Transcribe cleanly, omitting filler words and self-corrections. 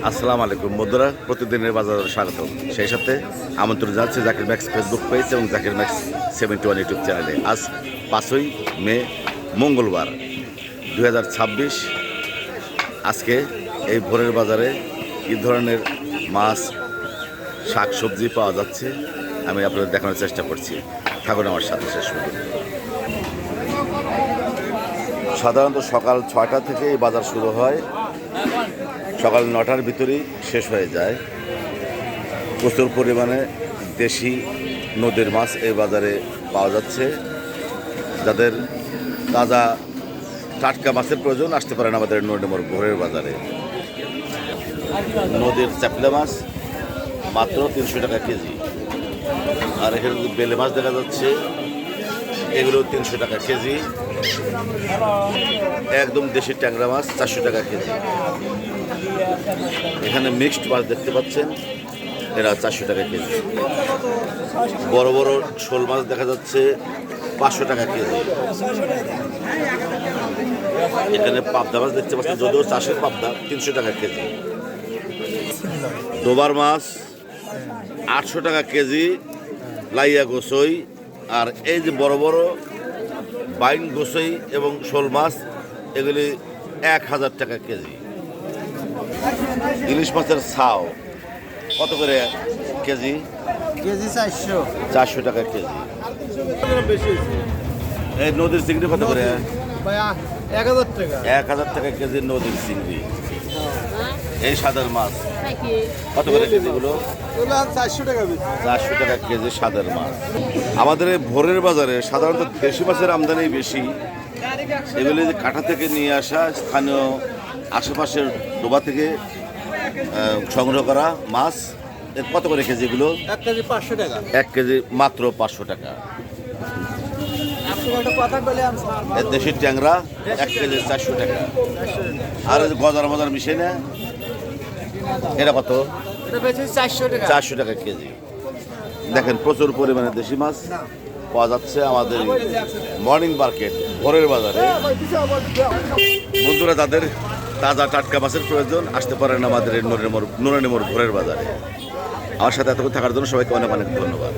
আসসালামু আলাইকুম বন্ধুরা, প্রতিদিনের বাজারে স্বাগত। সেই সাথে আমন্ত্রণ যাচ্ছে জাকির ম্যাক্স ফেসবুক পেজ এবং জাকির ম্যাক্স 71 ইউটিউব চ্যানেলে। আজ 5ই মে মঙ্গলবার 2026। আজকে এই ভোরের বাজারে কী ধরনের মাছ শাক সবজি পাওয়া যাচ্ছে আমি আপনাদের দেখানোর চেষ্টা করছি। থাকুন আমার সাথে শেষ পর্যন্ত। সাধারণত সকাল 6টা থেকে এই বাজার শুরু হয়, সকাল 9টার ভিতরেই শেষ হয়ে যায়। প্রচুর পরিমাণে দেশি নদীর মাছ এই বাজারে পাওয়া যাচ্ছে। যাদের তাজা টাটকা মাছের প্রয়োজন আসতে পারেন আমাদের নদীমোড় ভোরের বাজারে। নদীর চ্যাপলা মাছ মাত্র 300 টাকা কেজি, আর এখানে বেলে মাছ দেখা যাচ্ছে, এগুলো 300 টাকা কেজি। একদম দেশি ট্যাংরা মাছ 400 টাকা কেজি। এখানে মিক্সড মাছ দেখতে পাচ্ছেন, এরা 400 টাকা কেজি। বড় বড় শোল মাছ দেখা যাচ্ছে 500 টাকা কেজি। এখানে পাবদা মাছ দেখতে পাচ্ছেন, যদিও চাষের পাবদা, 300 টাকা কেজি। ডোবার মাছ 800 টাকা কেজি, লাইয়া গোসই। আর এই যে বড় বড় বাইন গোসই এবং শোল মাছ, এগুলি 1000 টাকা কেজি। ইলিশ মাছের ছাও কত করে কেজি? কেজি 400 টাকা কেজি। এই নদীর চিংড়ি কত করে? 1000 টাকা। 1000 টাকা কেজি নদীর চিংড়ি। এই সাদার মাছ কত করে কেজিগুলো? 400 টাকা। 400 টাকা কেজি সাদার মাছ। আমাদের এই ভোরের বাজারে সাধারণত দেশি মাছের আমদানি বেশি। এগুলি যে কাঁটা থেকে নিয়ে আসা স্থানীয় আশেপাশের ডোবা থেকে সংগ্রহ করা মাছ। এর কত করে কেজি এগুলো? 1 কেজি 500 টাকা। 1 কেজি মাত্র 500 টাকা। এর দেশি ট্যাংরা 1 কেজি 400 টাকা। আর গজার মজার মিশে না, এটা কত? এটা বেচে 400 টাকা। 400 টাকা কেজি। দেখেন প্রচুর পরিমাণে দেশি মাছ পাওয়া যাচ্ছে আমাদের মর্নিং মার্কেট ভোরের বাজারে। বন্ধুরা, তাদের তাজা টাটকা মাছের প্রয়োজন আসতে পারেন আমাদের নুরানিমোড় ভোরের বাজারে। আমার সাথে এতক্ষণ থাকার জন্য সবাইকে অনেক অনেক ধন্যবাদ।